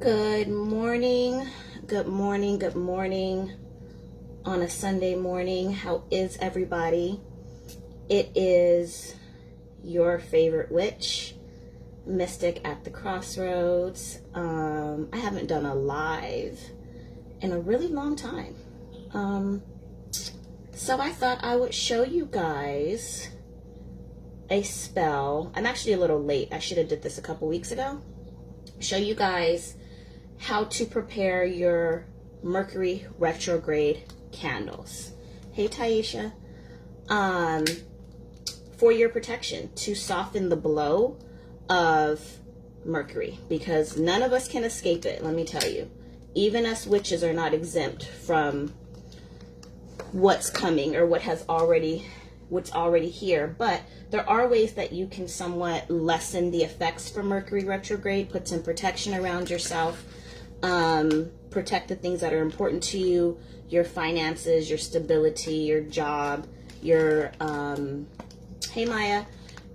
Good morning, good morning, good morning on a Sunday morning. How is everybody? It is your favorite witch, Mystic at the Crossroads. I haven't done a live in a really long time. So I thought I would show you guys a spell. I'm actually a little late. I should have did this a couple weeks ago. Show you guys how to prepare your Mercury Retrograde candles. Hey Taisha. For your protection, to soften the blow of Mercury, because none of us can escape it, let me tell you. Even us witches are not exempt from what's coming or what's already here, but there are ways that you can somewhat lessen the effects from Mercury retrograde, put some protection around yourself, protect the things that are important to you, your finances, your stability, your job, your hey Maya,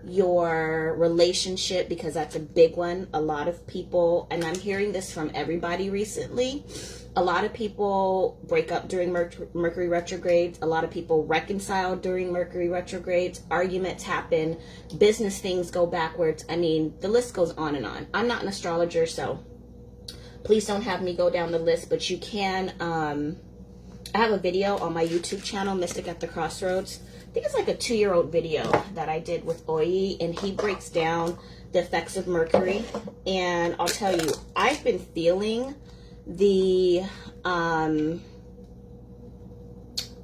your relationship, because that's a big one. A lot of people, and I'm hearing this from everybody recently, a lot of people break up during Mercury retrogrades. A lot of people reconcile during Mercury retrogrades. Arguments happen. Business things go backwards. I mean, the list goes on and on. I'm not an astrologer, so please don't have me go down the list, but you can. I have a video on my YouTube channel, Mystic at the Crossroads. I think it's like a 2-year-old video that I did with Oyi, and he breaks down the effects of Mercury. And I'll tell you, I've been feeling the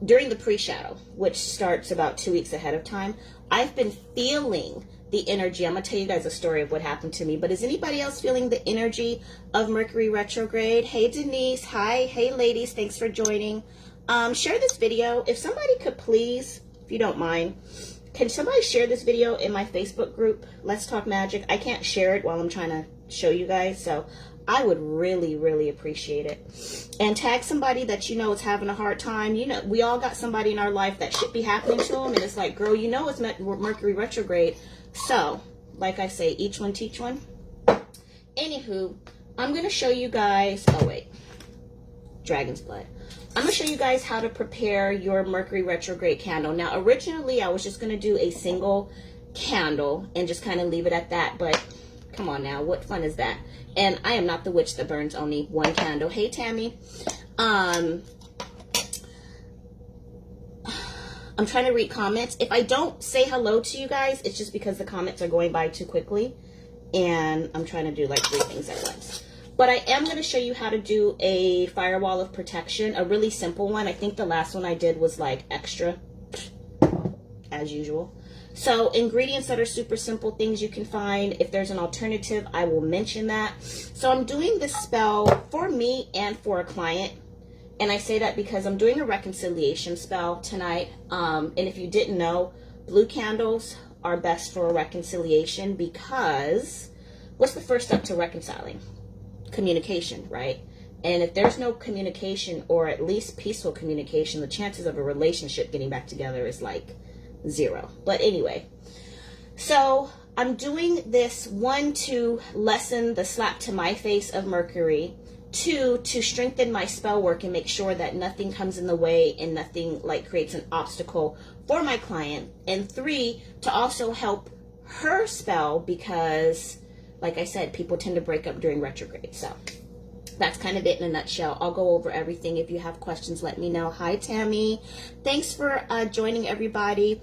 during the pre-shadow, which starts about 2 weeks ahead of time, I've been feeling the energy. I'm gonna tell you guys a story of what happened to me, but is anybody else feeling the energy of Mercury retrograde? Hey Denise, hi, hey ladies, thanks for joining. Share this video. If somebody could please, if you don't mind, can somebody share this video in my Facebook group, Let's Talk Magic? I can't share it while I'm trying to show you guys, so I would really, really appreciate it. And tag somebody that you know is having a hard time. You know, we all got somebody in our life that should be happening to them, and it's like, girl, you know it's Mercury retrograde. So, like I say, each one teach one. Anywho, I'm going to show you guys, oh wait, Dragon's Blood. I'm going to show you guys how to prepare your Mercury retrograde candle. Now, originally, I was just going to do a single candle and just kind of leave it at that, but come on now, what fun is that? And I am not the witch that burns only one candle. Hey, Tammy. I'm trying to read comments. If I don't say hello to you guys, it's just because the comments are going by too quickly, and I'm trying to do like 3 things at once. But I am going to show you how to do a firewall of protection, a really simple one. I think the last one I did was like extra, as usual. So ingredients that are super simple, things you can find. If there's an alternative, I will mention that. So I'm doing this spell for me and for a client. And I say that because I'm doing a reconciliation spell tonight. And if you didn't know, blue candles are best for a reconciliation, because what's the first step to reconciling? Communication, right? And if there's no communication, or at least peaceful communication, the chances of a relationship getting back together is like 0. But anyway, so I'm doing this, 1, to lessen the slap to my face of Mercury, 2, to strengthen my spell work and make sure that nothing comes in the way and nothing like creates an obstacle for my client, and 3, to also help her spell, because like I said, people tend to break up during retrograde. So that's kind of it in a nutshell. I'll go over everything. If you have questions, let me know. Hi, Tammy. Thanks for joining, everybody.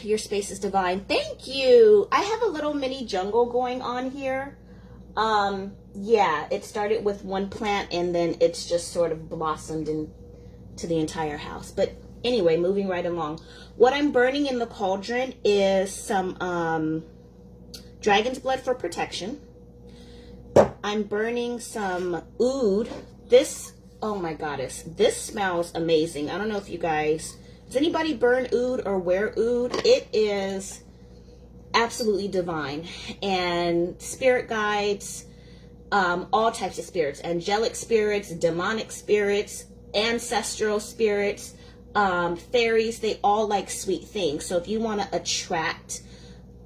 Your space is divine. Thank you. I have a little mini jungle going on here. Yeah, it started with one plant, and then it's just sort of blossomed into the entire house. But anyway, moving right along. What I'm burning in the cauldron is some Dragon's Blood for protection. I'm burning some oud. This, oh my goddess, this smells amazing. I don't know if you guys, does anybody burn oud or wear oud? It is absolutely divine. And spirit guides, all types of spirits, angelic spirits, demonic spirits, ancestral spirits, fairies, they all like sweet things. So if you want to attract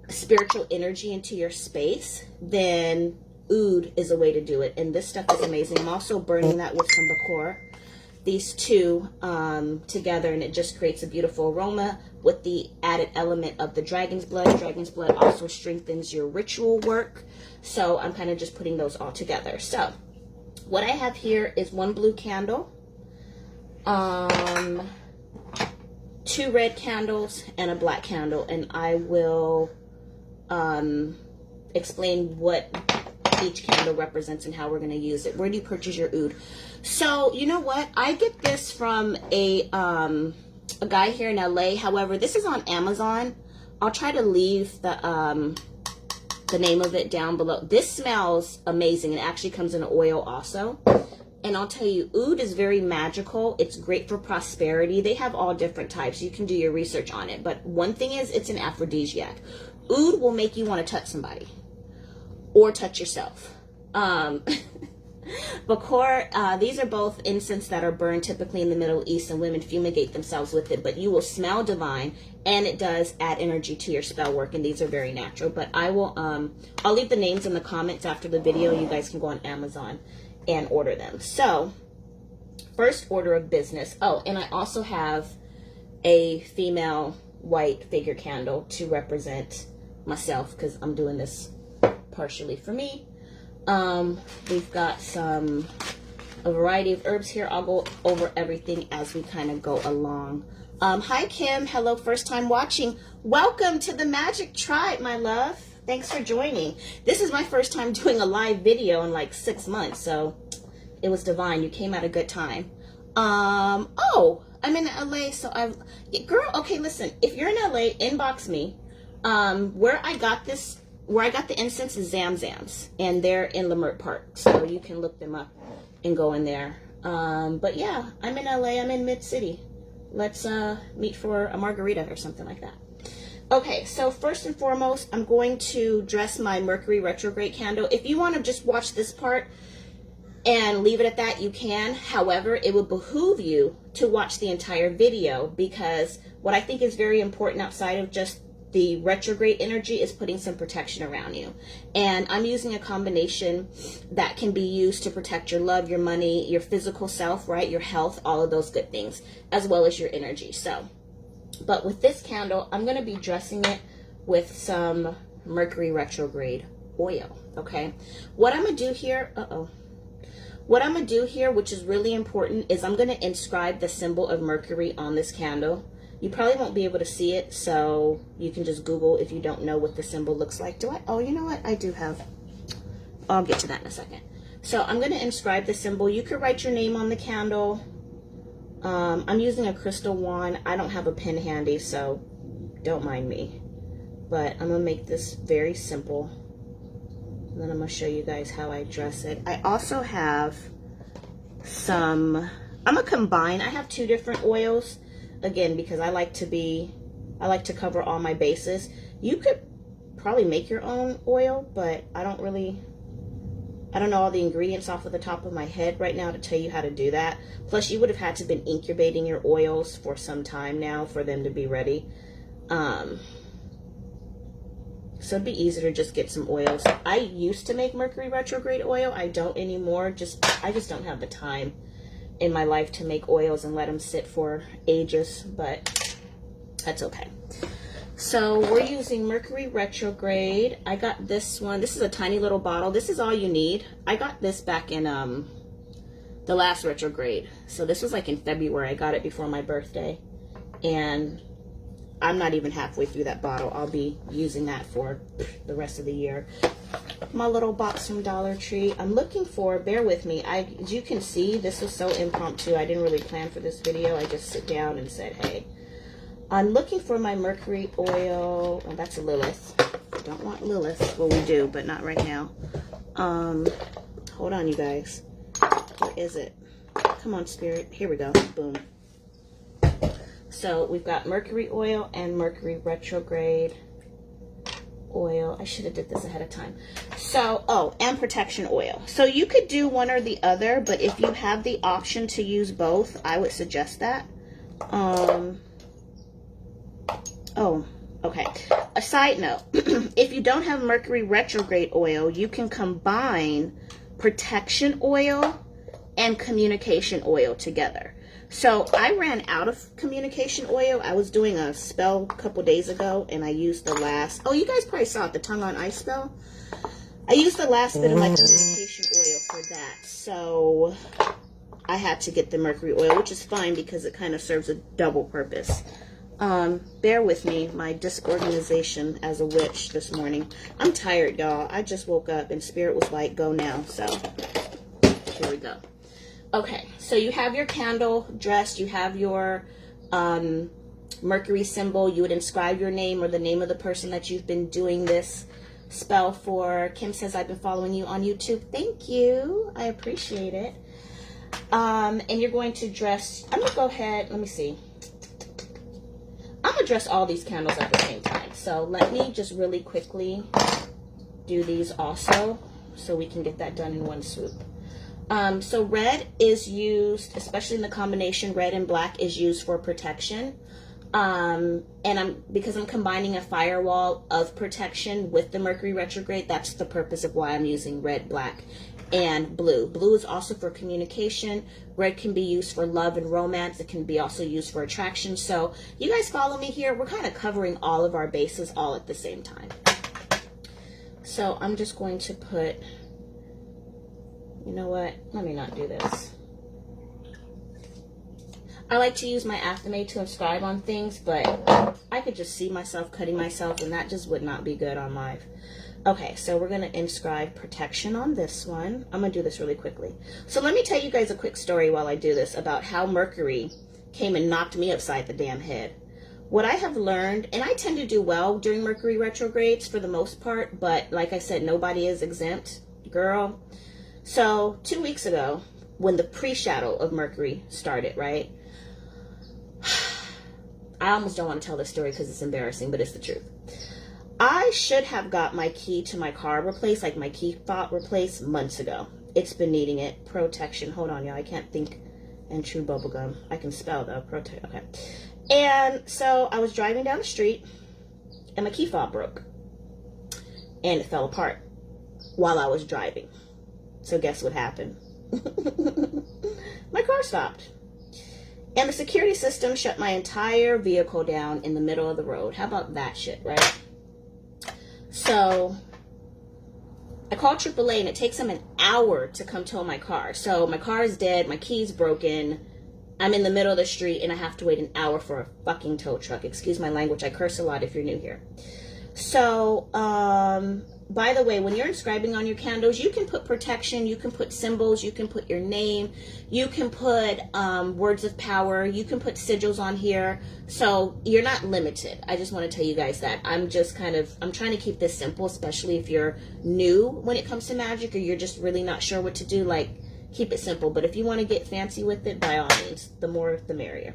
spiritual energy into your space, then oud is a way to do it. And this stuff is amazing. I'm also burning that with some Bakor. These two together, and it just creates a beautiful aroma with the added element of the dragon's blood. Dragon's blood also strengthens your ritual work. So I'm kind of just putting those all together. So what I have here is one blue candle, 2 red candles, and a black candle. And I will explain what each candle represents and how we're going to use it. Where do you purchase your oud? So you know what, I get this from a guy here in LA. However, this is on Amazon. I'll try to leave the name of it down below. This smells amazing. It actually comes in oil also. And I'll tell you, oud is very magical. It's great for prosperity. They have all different types. You can do your research on it. But one thing is, it's an aphrodisiac. Oud will make you want to touch somebody or touch yourself. Bakor, these are both incense that are burned typically in the Middle East, and women fumigate themselves with it, but you will smell divine, and it does add energy to your spell work, and these are very natural. But I will, I'll leave the names in the comments after the video. You guys can go on Amazon and order them. So, first order of business. Oh, and I also have a female white figure candle to represent myself, because I'm doing this partially for me. We've got a variety of herbs here. I'll go over everything as we kind of go along. Hi Kim, hello, first time watching. Welcome to the Magic Tribe, my love. Thanks for joining. This is my first time doing a live video in like 6 months, so it was divine. You came at a good time. Oh, I'm in LA, so girl, okay, listen, if you're in LA, inbox me. Where I got the incense is Zamzam's, and they're in Leimert Park, so you can look them up and go in there. But yeah, I'm in LA, I'm in Mid-City. Let's meet for a margarita or something like that. Okay, so first and foremost, I'm going to dress my Mercury Retrograde candle. If you want to just watch this part and leave it at that, you can. However, it would behoove you to watch the entire video, because what I think is very important outside of just the retrograde energy is putting some protection around you. And I'm using a combination that can be used to protect your love, your money, your physical self, right? Your health, all of those good things, as well as your energy. So, but with this candle, I'm going to be dressing it with some Mercury Retrograde oil, okay? What I'm going to do here, what I'm going to do here, which is really important, is I'm going to inscribe the symbol of Mercury on this candle. You probably won't be able to see it, so you can just Google if you don't know what the symbol looks like. Oh, you know what? I do have, I'll get to that in a second. So I'm going to inscribe the symbol. You could write your name on the candle. I'm using a crystal wand. I don't have a pen handy, so don't mind me. But I'm going to make this very simple. And then I'm going to show you guys how I dress it. I also have some, I'm going to combine. I have 2 different oils. Again, because I like to cover all my bases. You could probably make your own oil, but I don't know all the ingredients off of the top of my head right now to tell you how to do that. Plus, you would have had to been incubating your oils for some time now for them to be ready. So it'd be easier to just get some oils. I used to make Mercury Retrograde oil. I don't anymore. I just don't have the time in my life to make oils and let them sit for ages, but that's okay. So we're using Mercury Retrograde. I got this one. This is a tiny little bottle. This is all you need. I got this back in the last retrograde. So this was like in February. I got it before my birthday, and I'm not even halfway through that bottle. I'll be using that for the rest of the year. My little box from Dollar Tree. I'm looking for, bear with me, as you can see, this was so impromptu. I didn't really plan for this video. I just sit down and said, hey, I'm looking for my Mercury oil. Oh, that's a Lilith. I don't want Lilith. Well, we do, but not right now. Hold on, you guys. Where is it? Come on, Spirit. Here we go. Boom. So we've got Mercury oil and Mercury Retrograde oil. I should have did this ahead of time. So, oh, and protection oil. So you could do one or the other, but if you have the option to use both, I would suggest that. Oh, Okay. A side note, if you don't have Mercury Retrograde oil, you can combine protection oil and communication oil together. So I ran out of communication oil. I was doing a spell a couple days ago, and I used the last, oh, you guys probably saw it, the tongue on ice spell. I used the last bit of my communication oil for that. So I had to get the Mercury oil, which is fine because it kind of serves a double purpose. Bear with me, my disorganization as a witch this morning. I'm tired, y'all. I just woke up and Spirit was like, go now. So here we go. Okay, so you have your candle dressed, you have your Mercury symbol. You would inscribe your name or the name of the person that you've been doing this spell for. Kim says, I've been following you on YouTube. Thank you. I appreciate it. And you're going to dress, I'm going to go ahead, let me see. I'm going to dress all these candles at the same time. So let me just really quickly do these also so we can get that done in one swoop. So red is used, especially in the combination red and black, is used for protection. And because I'm combining a firewall of protection with the Mercury retrograde, that's the purpose of why I'm using red, black, and blue. Blue is also for communication. Red can be used for love and romance. It can be also used for attraction. So you guys follow me here. We're kind of covering all of our bases all at the same time. So I'm just going to put, you know what? Let me not do this. I like to use my Aftermate to inscribe on things, but I could just see myself cutting myself, and that just would not be good on live. Okay, so we're going to inscribe protection on this one. I'm going to do this really quickly. So let me tell you guys a quick story while I do this about how Mercury came and knocked me upside the damn head. What I have learned, and I tend to do well during Mercury retrogrades for the most part, but like I said, nobody is exempt, girl. So 2 weeks ago, when the pre-shadow of Mercury started, right? I almost don't want to tell this story because it's embarrassing, but it's the truth. I should have got my key to my car replaced, like my key fob replaced months ago. It's been needing it. Protection. Hold on, y'all. I can't think. And chew bubblegum. I can spell though. Protect. Okay. And so I was driving down the street and my key fob broke. And it fell apart while I was driving. So guess what happened? My car stopped. And the security system shut my entire vehicle down in the middle of the road. How about that shit, right? So I called AAA and it takes them an hour to come tow my car. So my car is dead, my key's broken, I'm in the middle of the street and I have to wait an hour for a fucking tow truck. Excuse my language, I curse a lot if you're new here. So, by the way, when you're inscribing on your candles, you can put protection, you can put symbols, you can put your name, you can put words of power, you can put sigils on here. So you're not limited. I just want to tell you guys that. I'm trying to keep this simple, especially if you're new when it comes to magic or you're just really not sure what to do. Like, keep it simple. But if you want to get fancy with it, by all means, the more the merrier.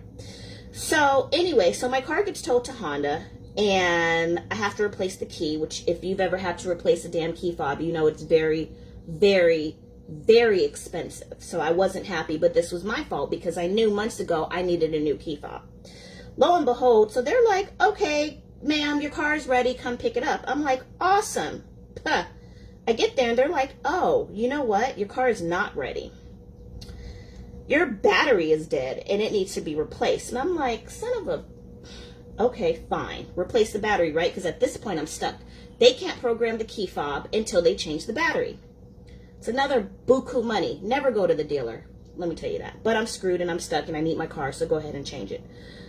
So anyway, so my car gets towed to Honda. And I have to replace the key, which if you've ever had to replace a damn key fob, you know it's very, very, very expensive. So I wasn't happy, but this was my fault because I knew months ago I needed a new key fob. Lo and behold, so they're like, okay, ma'am, your car is ready. Come pick it up. I'm like, awesome. Huh. I get there and they're like, oh, you know what? Your car is not ready. Your battery is dead and it needs to be replaced. And I'm like, son of a... Okay, fine. Replace the battery, right? Because at this point, I'm stuck. They can't program the key fob until they change the battery. It's another buku money. Never go to the dealer. Let me tell you that. But I'm screwed and I'm stuck and I need my car, so go ahead and change it.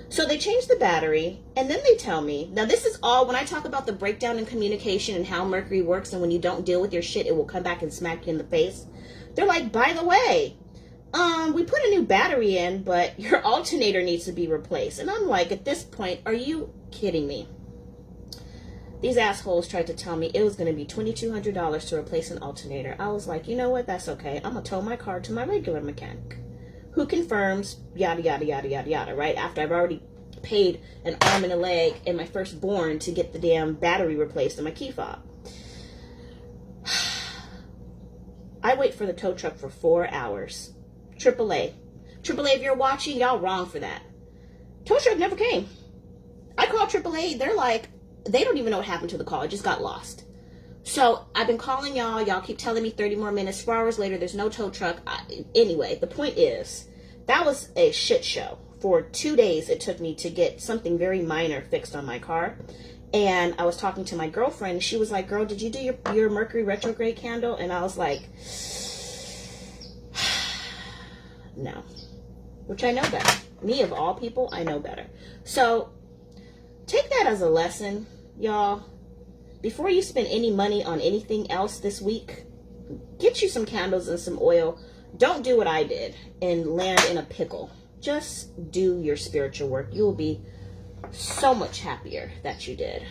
So they change the battery, and then they tell me, now this is all, when I talk about the breakdown in communication and how Mercury works, and when you don't deal with your shit, it will come back and smack you in the face. They're like, by the way, we put a new battery in, but your alternator needs to be replaced. And I'm like, at this point, are you kidding me? These assholes tried to tell me it was going to be $2,200 to replace an alternator. I was like, you know what? That's okay. I'm going to tow my car to my regular mechanic, who confirms yada, yada, yada, yada, yada, right? After I've already paid an arm and a leg and my firstborn to get the damn battery replaced in my key fob. I wait for the tow truck for 4 hours. AAA, if you're watching, y'all wrong for that. Tow truck never came. I called AAA. They're like, they don't even know what happened to the call. It just got lost. So I've been calling y'all. Y'all keep telling me 30 more minutes. 4 hours later, there's no tow truck. Anyway, the point is, that was a shit show. For 2 days, it took me to get something very minor fixed on my car. And I was talking to my girlfriend. She was like, girl, did you do your Mercury Retrograde candle? And I was like, no. Which I know better. Me, of all people, I know better. So take that as a lesson, y'all. Before you spend any money on anything else this week, get you some candles and some oil. Don't do what I did and land in a pickle. Just do your spiritual work. You will be so much happier that you did.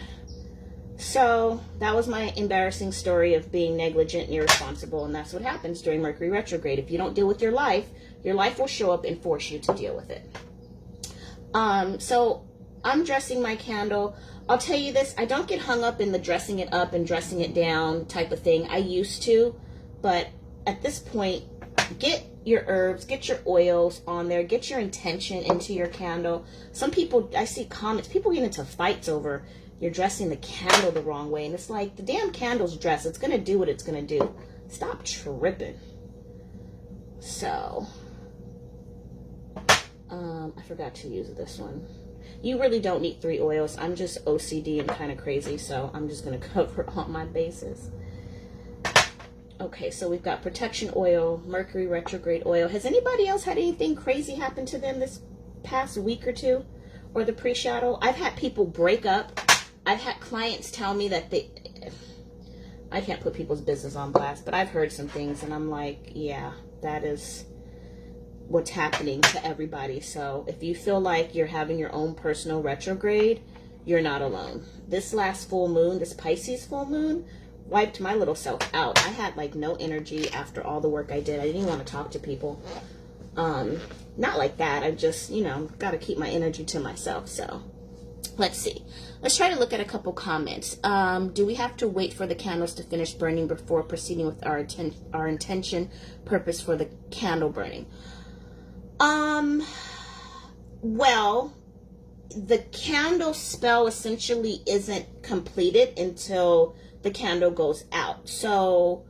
So that was my embarrassing story of being negligent and irresponsible, and that's what happens during Mercury retrograde. If you don't deal with your life will show up and force you to deal with it. So I'm dressing my candle. I'll tell you this, I don't get hung up in the dressing it up and dressing it down type of thing. I used to, but at this point, get your herbs, get your oils on there, get your intention into your candle. Some people, I see comments, people get into fights over you're dressing the candle the wrong way. And it's like, the damn candle's dressed. It's going to do what it's going to do. Stop tripping. So, I forgot to use this one. You really don't need 3 oils. I'm just OCD and kind of crazy, so I'm just going to cover all my bases. Okay, so we've got protection oil, Mercury retrograde oil. Has anybody else had anything crazy happen to them this past week or two? Or the pre-shadow? I've had people break up. I've had clients tell me that I can't put people's business on blast, but I've heard some things and I'm like, yeah, that is what's happening to everybody. So if you feel like you're having your own personal retrograde, you're not alone. This last full moon, this Pisces full moon, wiped my little self out. I had like no energy after all the work I did. I didn't even want to talk to people. Not like that. I just, got to keep my energy to myself. So let's see. Let's try to look at a couple comments. Do we have to wait for the candles to finish burning before proceeding with our intention purpose for the candle burning? Well, the candle spell essentially isn't completed until the candle goes out. So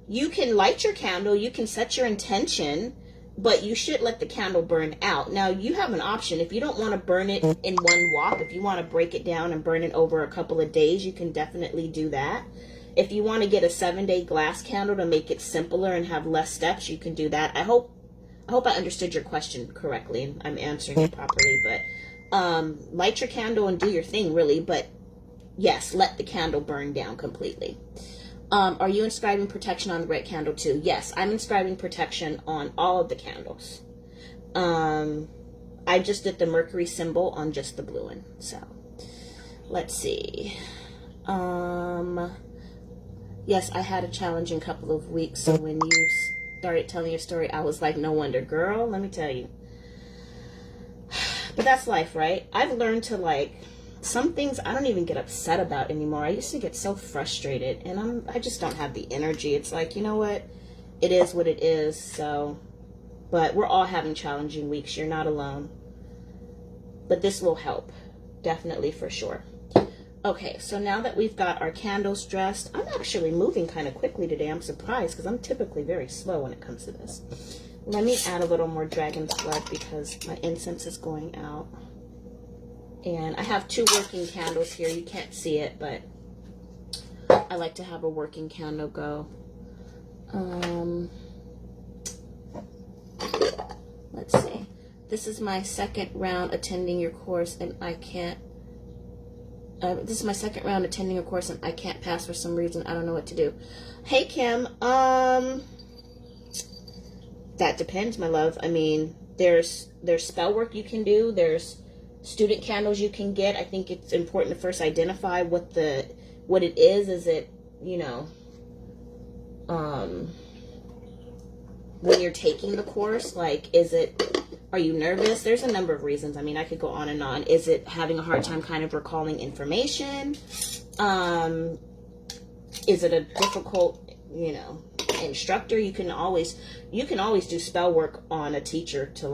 you can light your candle, you can set your intention, but you should let the candle burn out. Now, you have an option. If you don't want to burn it in one walk, if you want to break it down and burn it over a couple of days, you can definitely do that. If you want to get a 7-day glass candle to make it simpler and have less steps, you can do that. I hope I understood your question correctly and I'm answering it properly. But light your candle and do your thing, really. But yes, let the candle burn down completely. Are you inscribing protection on the red candle too? Yes, I'm inscribing protection on all of the candles. I just did the Mercury symbol on just the blue one. So let's see. Yes, I had a challenging couple of weeks. So when you started telling your story, I was like, no wonder, girl, let me tell you. But that's life, right? I've learned to some things I don't even get upset about anymore. I used to get so frustrated and I just don't have the energy. It's like, you know what? It is what it is. So, but we're all having challenging weeks. You're not alone. But this will help. Definitely, for sure. Okay, so now that we've got our candles dressed, I'm actually moving kind of quickly today. I'm surprised because I'm typically very slow when it comes to this. Let me add a little more dragon's blood because my incense is going out. And I have 2 working candles here. You can't see it, but I like to have a working candle go. Let's see. This is my second round attending your course, and I can't. This is my second round attending a course, and I can't pass for some reason. I don't know what to do. Hey, Kim. That depends, my love. I mean, there's spell work you can do. There's student candles you can get. I think it's important to first identify what it is. Is it, when you're taking the course, are you nervous? There's a number of reasons. I mean, I could go on and on. Is it having a hard time kind of recalling information? Is it a difficult, instructor? You can always do spell work on a teacher to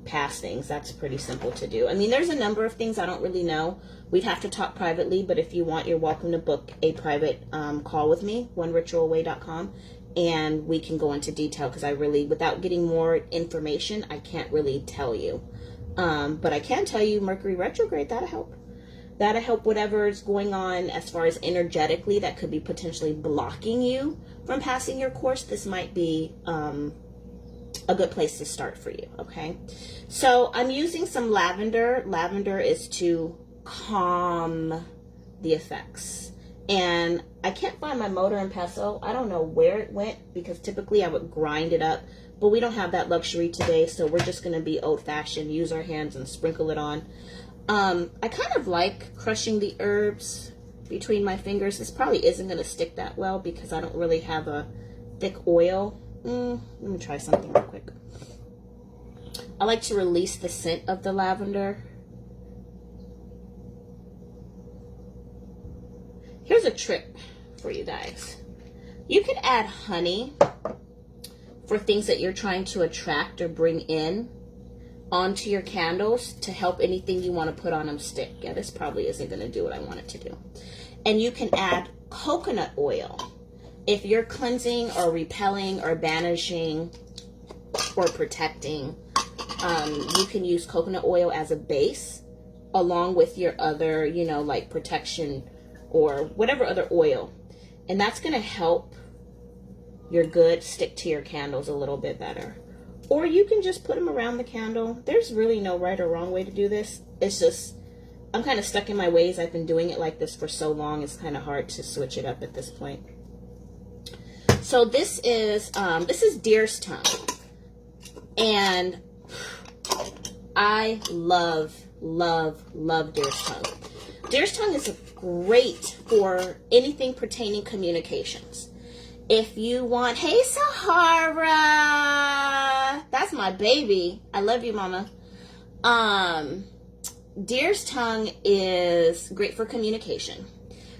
pass things. That's pretty simple to do. I mean, there's a number of things I don't really know. We'd have to talk privately, but if you want, you're welcome to book a private call with me, oneritualaway.com, and we can go into detail, because I really, without getting more information, I can't really tell you. But I can tell you Mercury Retrograde, that'll help. That'll help whatever's going on as far as energetically that could be potentially blocking you from passing your course. This might be a good place to start for you, okay? So I'm using some lavender. Lavender is to calm the effects. And I can't find my mortar and pestle. I don't know where it went, because typically I would grind it up. But we don't have that luxury today, so we're just going to be old-fashioned, use our hands and sprinkle it on. I kind of like crushing the herbs between my fingers. This probably isn't going to stick that well because I don't really have a thick oil. Let me try something real quick. I like to release the scent of the lavender. Here's a trick for you guys. You could add honey for things that you're trying to attract or bring in onto your candles to help anything you want to put on them stick. Yeah, this probably isn't going to do what I want it to do. And you can add coconut oil. If you're cleansing or repelling or banishing or protecting, you can use coconut oil as a base along with your other, you know, like protection or whatever other oil. And that's going to help your goods stick to your candles a little bit better. Or you can just put them around the candle. There's really no right or wrong way to do this. It's just, I'm kind of stuck in my ways. I've been doing it like this for so long. It's kind of hard to switch it up at this point. So this is deer's tongue. And I love, love, love deer's tongue. Deer's tongue is great for anything pertaining communications. If you want, hey Sahara, that's my baby. I love you, mama. Deer's tongue is great for communication.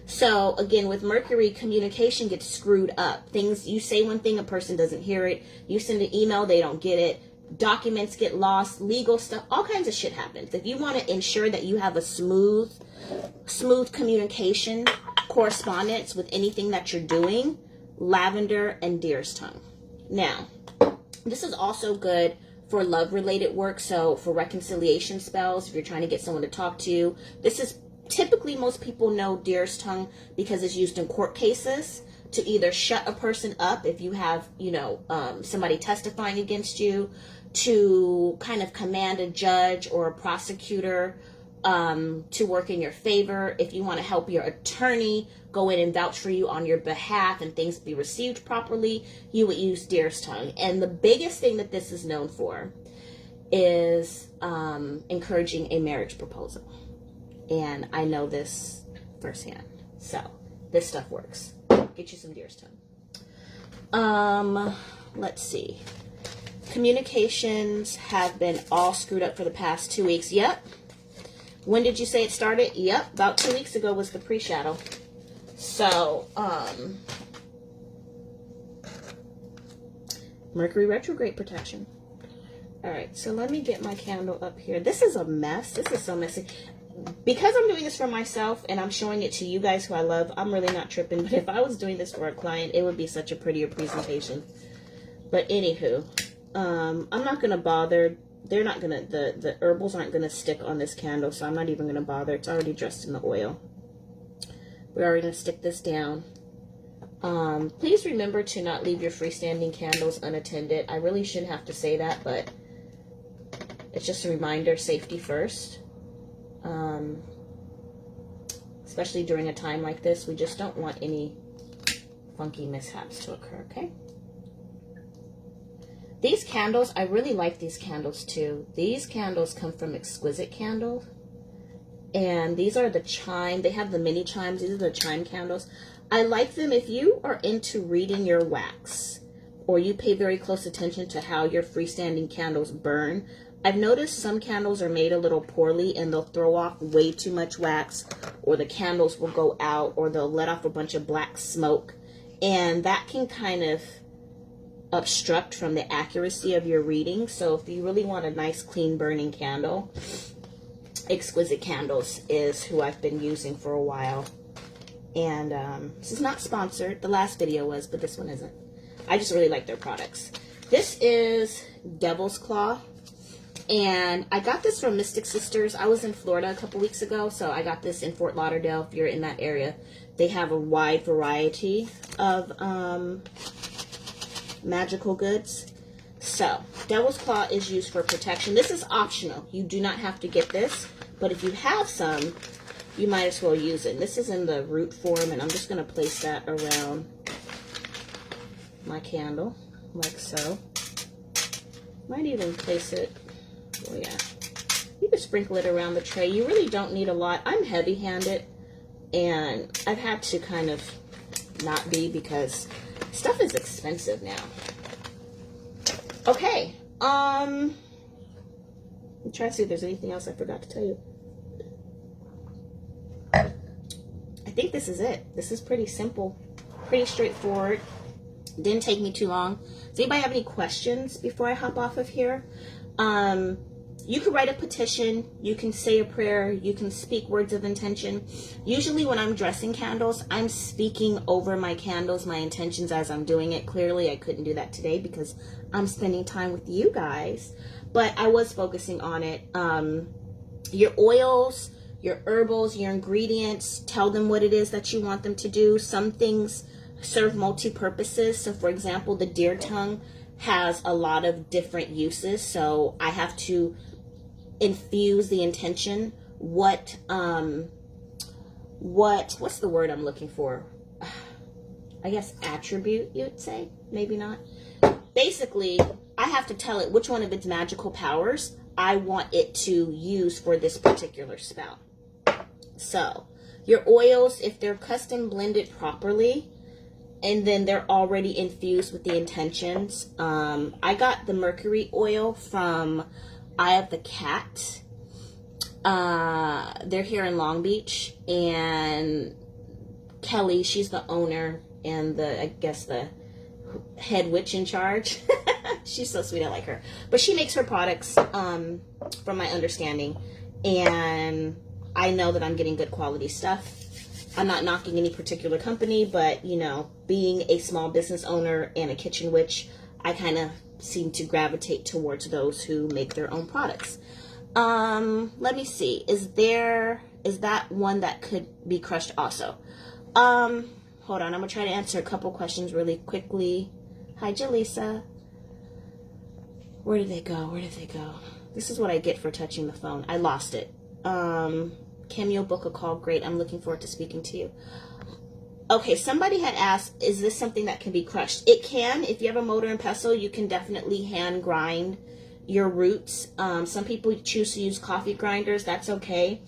So again, with Mercury, communication gets screwed up. Things, you say one thing, a person doesn't hear it. You send an email, they don't get it. Documents get lost, legal stuff, all kinds of shit happens. If you want to ensure that you have a smooth communication, correspondence with anything that you're doing, lavender and deer's tongue. Now, this is also good for love-related work. So for reconciliation spells, if you're trying to get someone to talk to you, this is typically, most people know deer's tongue because it's used in court cases to either shut a person up if you have, you know, somebody testifying against you, to kind of command a judge or a prosecutor to work in your favor. If you want to help your attorney go in and vouch for you on your behalf and things be received properly, you would use deer's tongue. And the biggest thing that this is known for is encouraging a marriage proposal. And I know this firsthand. So this stuff works. Get you some deer's tongue. Let's see. Communications have been all screwed up for the past 2 weeks. Yep. When did you say it started? Yep. About 2 weeks ago was the pre-shadow. So, Mercury retrograde protection. All right. So let me get my candle up here. This is a mess. This is so messy. Because I'm doing this for myself and I'm showing it to you guys who I love, I'm really not tripping. But if I was doing this for a client, it would be such a prettier presentation. But anywho, I'm not going to bother. They're not going to, the herbals aren't going to stick on this candle, so I'm not even going to bother. It's already dressed in the oil. We're already going to stick this down. Please remember to not leave your freestanding candles unattended. I really shouldn't have to say that, but it's just a reminder, safety first. Especially during a time like this, we just don't want any funky mishaps to occur, okay? These candles, I really like these candles too. These candles come from Exquisite Candles. And these are the chime. They have the mini chimes. These are the chime candles. I like them if you are into reading your wax or you pay very close attention to how your freestanding candles burn. I've noticed some candles are made a little poorly and they'll throw off way too much wax, or the candles will go out, or they'll let off a bunch of black smoke. And that can kind of obstruct from the accuracy of your reading. So if you really want a nice clean burning candle, Exquisite Candles is who I've been using for a while. And this is not sponsored. The last video was, but this one isn't. I just really like their products. This is Devil's Claw, and I got this from Mystic Sisters. I was in Florida a couple weeks ago, so I got this in Fort Lauderdale. If you're in that area, they have a wide variety of magical goods. So Devil's Claw is used for protection. This is optional. You do not have to get this, but if you have some, you might as well use it. This is in the root form, and I'm just going to place that around my candle, like so. Might even place it, oh yeah. You can sprinkle it around the tray. You really don't need a lot. I'm heavy-handed, and I've had to kind of not be because stuff is expensive now. Okay, I'm trying to see if there's anything else I forgot to tell you. I think this is it. This is pretty simple, pretty straightforward. Didn't take me too long. Does anybody have any questions before I hop off of here? You can write a petition, you can say a prayer, you can speak words of intention. Usually when I'm dressing candles, I'm speaking over my candles, my intentions as I'm doing it. Clearly I couldn't do that today because I'm spending time with you guys, but I was focusing on it. Your oils, your herbals, your ingredients, tell them what it is that you want them to do. Some things serve multi-purposes. So for example, the deer tongue has a lot of different uses. So I have to infuse the intention. What's the word I'm looking for? I guess attribute, you'd say, maybe not. Basically, I have to tell it which one of its magical powers I want it to use for this particular spell. So your oils, if they're custom blended properly, and then they're already infused with the intentions. I got the Mercury oil from Eye of the Cat. They're here in Long Beach, and Kelly, she's the owner and I guess the head witch in charge. She's so sweet, I like her. But she makes her products, from my understanding, and I know that I'm getting good quality stuff. I'm not knocking any particular company, but, you know, being a small business owner and a kitchen witch, I kind of seem to gravitate towards those who make their own products. Let me see. Is that one that could be crushed also? Hold on. I'm going to try to answer a couple questions really quickly. Hi, Jaleesa. Where did they go? Where did they go? This is what I get for touching the phone. I lost it. Kim, you'll book a call. Great. I'm looking forward to speaking to you. Okay, somebody had asked, is this something that can be crushed? It can. If you have a mortar and pestle, you can definitely hand grind your roots. Some people choose to use coffee grinders. That's okay.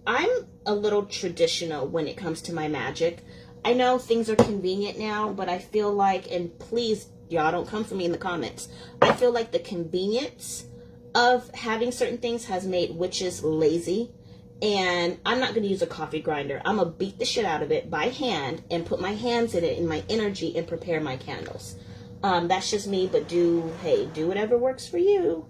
I'm a little traditional when it comes to my magic. I know things are convenient now, but I feel like, and please, y'all don't come for me in the comments, I feel like the convenience of having certain things has made witches lazy. And I'm not going to use a coffee grinder. I'm going to beat the shit out of it by hand and put my hands in it and my energy and prepare my candles. That's just me, but do whatever works for you.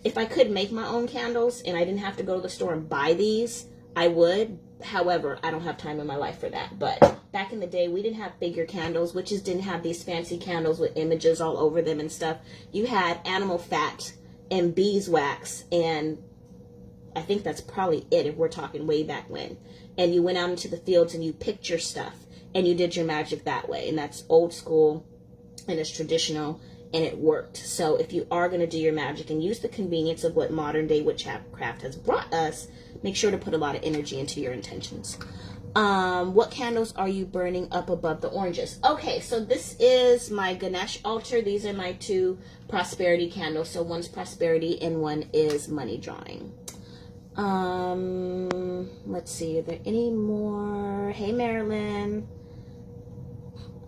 If I could make my own candles and I didn't have to go to the store and buy these, I would. However, I don't have time in my life for that. But back in the day, we didn't have figure candles. Witches didn't have these fancy candles with images all over them and stuff. You had animal fat and beeswax, and I think that's probably it if we're talking way back when. And you went out into the fields and you picked your stuff and you did your magic that way. And that's old school and it's traditional and it worked. So if you are going to do your magic and use the convenience of what modern day witchcraft has brought us, make sure to put a lot of energy into your intentions. What candles are you burning up above the oranges? Okay, so this is my Ganesh altar. These are my two prosperity candles. So one's prosperity and one is money drawing. Let's see, are there any more? Hey, Marilyn.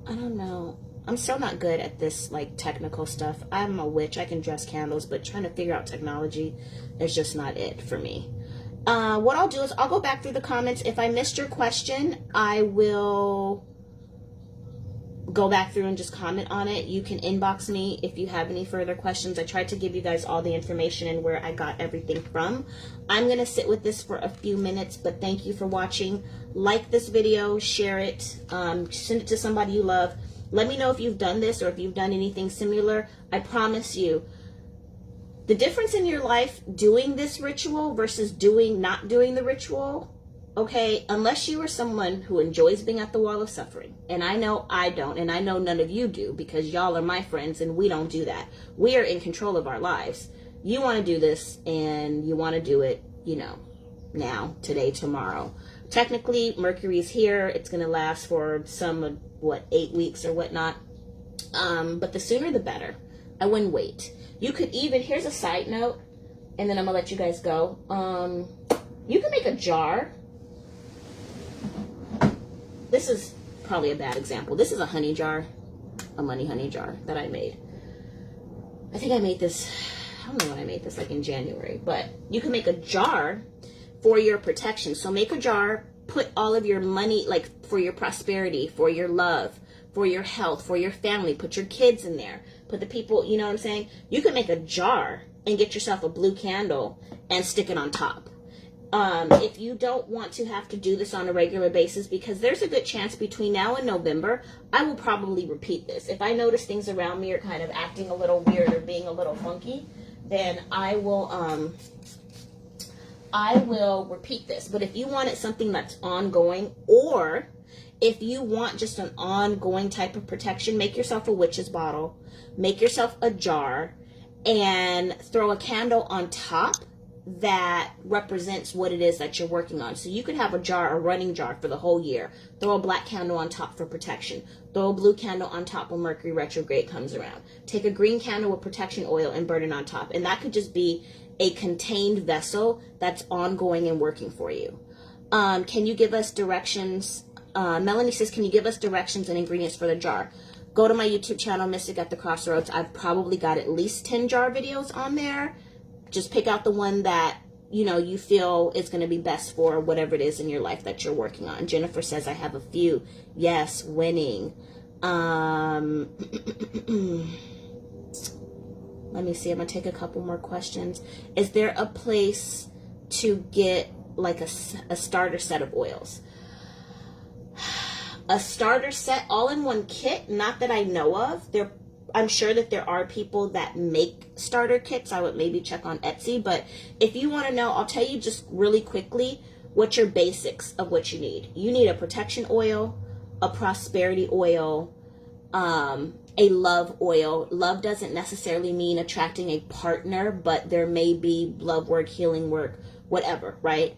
I don't know. I'm still not good at this, like, technical stuff. I'm a witch. I can dress candles, but trying to figure out technology is just not it for me. What I'll do is I'll go back through the comments. If I missed your question, I will go back through and just comment on it. You can inbox me if you have any further questions. I tried to give you guys all the information and where I got everything from. I'm going to sit with this for a few minutes, but thank you for watching. Like this video, share it, send it to somebody you love. Let me know if you've done this or if you've done anything similar. I promise you, the difference in your life doing this ritual versus not doing the ritual, okay, unless you are someone who enjoys being at the wall of suffering, and I know I don't, and I know none of you do, because y'all are my friends and we don't do that. We are in control of our lives. You want to do this and you want to do it, you know, now, today, tomorrow. Technically, Mercury is here. It's going to last for 8 weeks or whatnot. But the sooner the better. I wouldn't wait. You could even, here's a side note, and then I'm going to let you guys go. You can make a jar. This is probably a bad example. This is a honey jar, a money honey jar that I made. I think I made this, I don't know when I made this, like in January, but you can make a jar for your protection. So make a jar, put all of your money, like for your prosperity, for your love, for your health, for your family, put your kids in there, put the people, you know what I'm saying? You can make a jar and get yourself a blue candle and stick it on top. If you don't want to have to do this on a regular basis, because there's a good chance between now and November, I will probably repeat this. If I notice things around me are kind of acting a little weird or being a little funky, then I will repeat this. But if you wanted something that's ongoing, or if you want just an ongoing type of protection, make yourself a witch's bottle, make yourself a jar, and throw a candle on top that represents what it is that you're working on. So you could have a jar, a running jar for the whole year. Throw a black candle on top for protection. Throw a blue candle on top when Mercury retrograde comes around. Take a green candle with protection oil and burn it on top. And that could just be a contained vessel that's ongoing and working for you. Can you give us directions? Melanie says, can you give us directions and ingredients for the jar? Go to my YouTube channel, Mystic at the Crossroads. I've probably got at least 10 jar videos on there. Just pick out the one that, you know, you feel is going to be best for whatever it is in your life that you're working on. Jennifer says, I have a few. Yes, winning. Let me see. I'm going to take a couple more questions. Is there a place to get like a starter set of oils? A starter set, all in one kit? Not that I know of. I'm sure that there are people that make starter kits. I would maybe check on Etsy. But if you want to know, I'll tell you just really quickly what your basics of what you need. You need a protection oil, a prosperity oil, a love oil. Love doesn't necessarily mean attracting a partner, but there may be love work, healing work, whatever, right?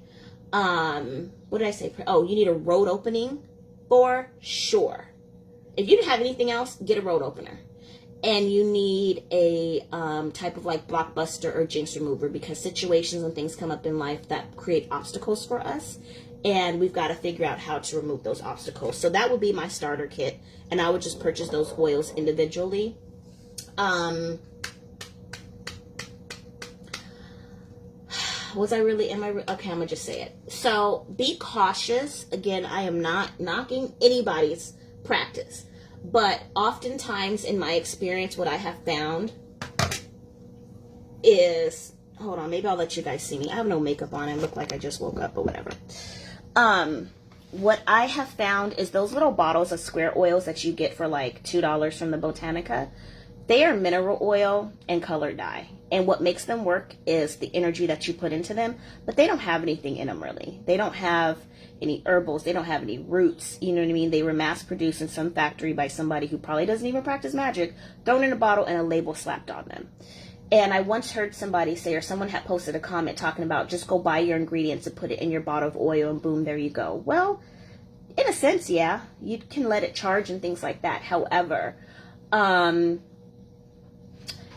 What did I say? Oh, you need a road opening for sure. If you didn't have anything else, get a road opener. And you need a type of like blockbuster or jinx remover, because situations and things come up in life that create obstacles for us. And we've got to figure out how to remove those obstacles. So that would be my starter kit. And I would just purchase those oils individually. Okay, I'm going to just say it. So be cautious. Again, I am not knocking anybody's practice. But oftentimes in my experience, what I have found is, hold on, maybe I'll let you guys see me. I have no makeup on. I look like I just woke up or whatever. What I have found is those little bottles of square oils that you get for like $2 from the Botanica, they are mineral oil and color dye. And what makes them work is the energy that you put into them, but they don't have anything in them really. They don't have any herbals. They don't have any roots. You know what I mean? They were mass produced in some factory by somebody who probably doesn't even practice magic, thrown in a bottle and a label slapped on them. And I once heard somebody say, or someone had posted a comment talking about, just go buy your ingredients and put it in your bottle of oil and boom, there you go. Well, in a sense, yeah, you can let it charge and things like that. However,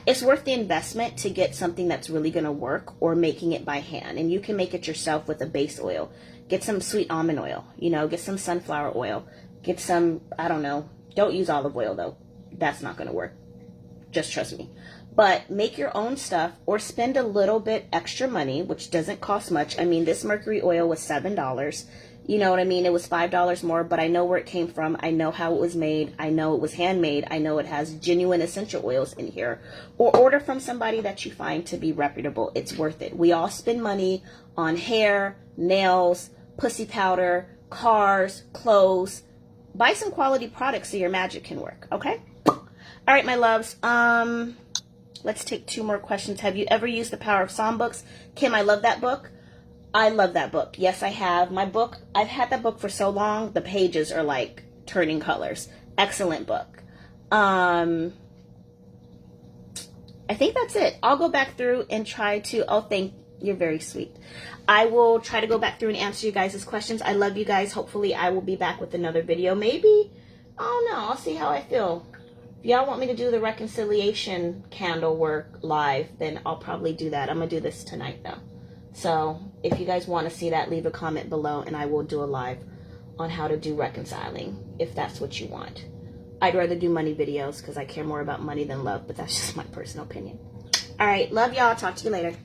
it's worth the investment to get something that's really going to work, or making it by hand. And you can make it yourself with a base oil. Get some sweet almond oil, you know, get some sunflower oil, get some, I don't know, don't use olive oil though. That's not going to work. Just trust me. But make your own stuff, or spend a little bit extra money, which doesn't cost much. I mean, this Mercury oil was $7. You know what I mean? It was $5 more, but I know where it came from. I know how it was made. I know it was handmade. I know it has genuine essential oils in here. Or order from somebody that you find to be reputable. It's worth it. We all spend money on hair, nails, pussy powder, cars, clothes. Buy some quality products so your magic can work, okay? All right, my loves. Let's take 2 more questions. Have you ever used The Power of Songbooks? Kim, I love that book. I love that book. Yes, I have. My book, I've had that book for so long, the pages are like turning colors. Excellent book. I think that's it. I'll go back through and try to, you're very sweet. I will try to go back through and answer you guys' questions. I love you guys. Hopefully I will be back with another video. Maybe, I don't know. I'll see how I feel. If y'all want me to do the reconciliation candle work live, then I'll probably do that. I'm going to do this tonight though. So if you guys want to see that, leave a comment below and I will do a live on how to do reconciling if that's what you want. I'd rather do money videos because I care more about money than love, but that's just my personal opinion. All right. Love y'all. Talk to you later.